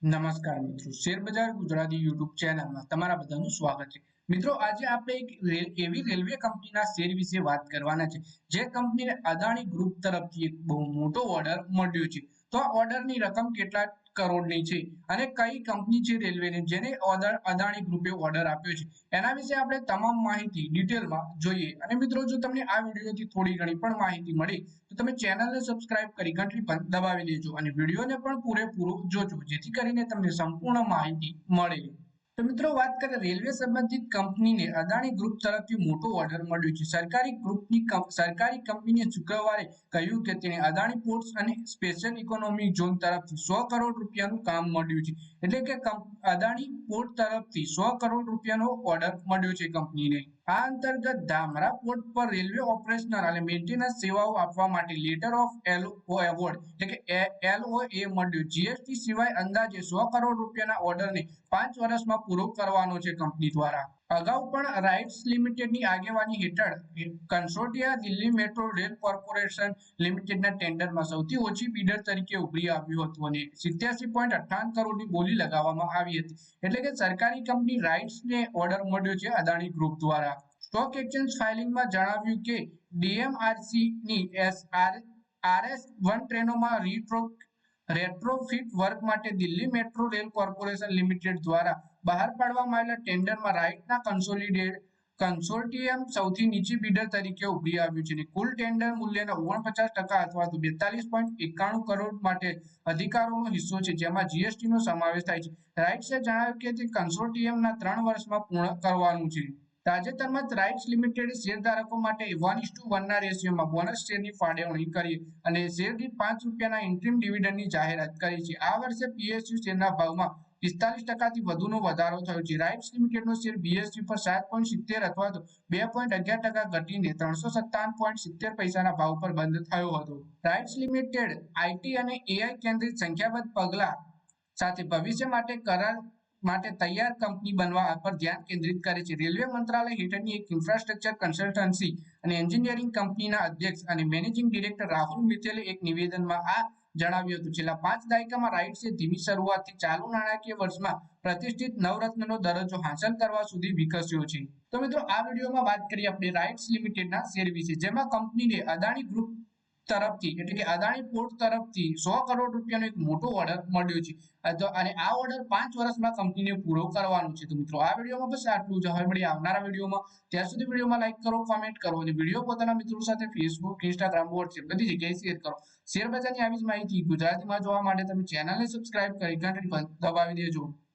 નમસ્કાર મિત્રો, શેર બજાર ગુજરાતી યુટ્યુબ ચેનલમાં તમારા બધાનું સ્વાગત છે। મિત્રો, આજે આપણે એક એવી રેલવે કંપનીના શેર વિશે વાત કરવાના છે જે કંપનીને અદાણી ગ્રુપ તરફથી એક બહુ મોટો ઓર્ડર મળ્યો છે। તો આ ઓર્ડરની રકમ કેટલા કરોડની છે અને કઈ કંપની છે રેલવેની જેને અદાણી ગ્રુપે ઓર્ડર આપ્યો છે, એના વિશે આપણે તમામ માહિતી ડિટેલમાં જોઈએ। અને મિત્રો, જો તમને આ વિડીયોથી થોડી ઘણી પણ માહિતી મળી તો તમે ચેનલને સબસ્ક્રાઇબ કરી ઘંટડી પર દબાવી દેજો અને વિડીયોને પણ પૂરેપૂરો જોજો, જેથી કરીને તમને સંપૂર્ણ માહિતી મળે। તો મિત્રો, વાત કરીએ રેલવે સંબંધિત કંપનીને અદાણી ગ્રુપ તરફથી મોટો ઓર્ડર મળ્યો છે। સરકારી કંપનીએ શુક્રવારે કહ્યું કે તેને અદાણી પોર્ટ્સ અને સ્પેશિયલ ઇકોનોમિક ઝોન તરફથી 100 કરોડ રૂપિયાનું કામ મળ્યું છે। એટલે કે અદાણી પોર્ટ તરફથી 100 કરોડ રૂપિયાનો ઓર્ડર મળ્યો છે કંપનીને। આ અંતર્ગત ધામરા પોર્ટ પર રેલવે ઓપરેશનલ અને મેન્ટેનન્સ સેવાઓ આપવા માટે લેટર ઓફ એવોર્ડ એટલે કે LOA મળ્યું। જીએસટી સિવાય અંદાજે 100 કરોડ રૂપિયાના ઓર્ડરને 5 વર્ષમાં પૂરો કરવાનો છે કંપની દ્વારા। અગાઉ પણ રાઇટ્સ લિમિટેડની આગેવાની હેઠળ કન્સોર્ટિયા દિલ્હી મેટ્રો રેલ કોર્પોરેશન લિમિટેડના ટેન્ડરમાં સૌથી ઓછી બિડર તરીકે ઉભરી આવ્યું હતું અને 87.58 કરોડની બોલી લગાવવામાં આવી હતી। એટલે કે સરકારી કંપની રાઇટ્સને ઓર્ડર મળ્યો છે અદાણી ગ્રુપ દ્વારા। સ્ટોક એક્સચેન્જ ફાઇલિંગમાં જણાવ્યું કે ડીએમઆરસીની RS1 ટ્રેનોમાં રેટ્રોફિટ વર્ક માટે Delhi metro rail corporation limited દ્વારા બહાર પાડવામાં આવેલા ટેન્ડરમાં રાઇટના કન્સોર્ટિયમ સૌથી નીચી બિડર તરીકે ઉભરી આવ્યું છે અને કુલ ટેન્ડર મૂલ્યના 49% અથવા તો 42.91 કરોડ માટે અધિકારોનો હિસ્સો છે, જેમાં જીએસટીનો સમાવેશ થાય છે। રાઇટ્સે જણાવ્યું કે તે કન્સોર્ટિયમના 3 વર્ષમાં પૂર્ણ કરવાનું છે। તાજેતરમાં જ રાઇટ્સ લિમિટેડે શેરધારકો માટે 1:1 ના રેશિયોમાં બોનસ શેરની ફાળવણી કરી અને શેર દીઠ 5 રૂપિયાના ઇન્ટ્રીમ ડિવિડન્ડની જાહેરાત કરી છે। આ વર્ષે પીએસયુ શેરના ભાવમાં 45%થી વધુનો વધારો થયો છે। રાઇટ્સ લિમિટેડનો શેર બીએસયુ પર 7.70 અથવા તો 2.11% ઘટીને 357.70 પૈસાના ભાવ પર બંધ થયો હતો। રાઇટ્સ લિમિટેડ આઈટી અને એઆઈ કેન્દ્રિત સંખ્યાબદ્ધ પગલાં સાથે ભવિષ્ય માટે કરાર માટે તૈયાર કંપની બનવા પર ધ્યાન કેન્દ્રિત કરે છે। રેલવે મંત્રાલય હેઠળની એક ઇન્ફ્રાસ્ટ્રક્ચર કન્સલ્ટન્સી અને એન્જિનિયરિંગ કંપનીના અધ્યક્ષ અને મેનેજિંગ ડિરેક્ટર રાહુલ મિત્તલે એક નિવેદનમાં આ જણાવ્યું હતું। છેલ્લા 5 દાયકામાં રાઇટ્સે ધીમી શરૂઆતથી ચાલુ નાણાકીય વર્ષમાં પ્રતિષ્ઠિત નવરત્નનો દરજ્જો હાંસલ કરવા સુધી વિકસ્યો છે। તો મિત્રો, આ વિડીયોમાં વાત કરી આપણે રાઇટ્સ લિમિટેડના શેર વિશે, જેમાં કંપનીને અદાણી ગ્રુપ તરફથી એટલે કે અદાણી પોર્ટ તરફથી 100 કરોડ રૂપિયાનો એક મોટો ઓર્ડર મળ્યો છે અને આ ઓર્ડર 5 વર્ષમાં કંપનીને પૂરો કરવાનો છે। તો મિત્રો, આ વિડીયોમાં બસ આટલું જ। હવે મળીએ આવનારા વિડીયોમાં। ત્યાં સુધી વિડીયોમાં લાઈક કરો, કોમેન્ટ કરો અને વિડીયો પોતાના મિત્રો સાથે ફેસબુક, ઇન્સ્ટાગ્રામ, વોટ્સએપ બધી જગ્યાએ શેર કરો। શેર બજારની આવી જ માહિતી ગુજરાતીમાં જોવા માટે તમે ચેનલને સબસ્ક્રાઇબ કરી ઘંટડી પર દબાવી દેજો।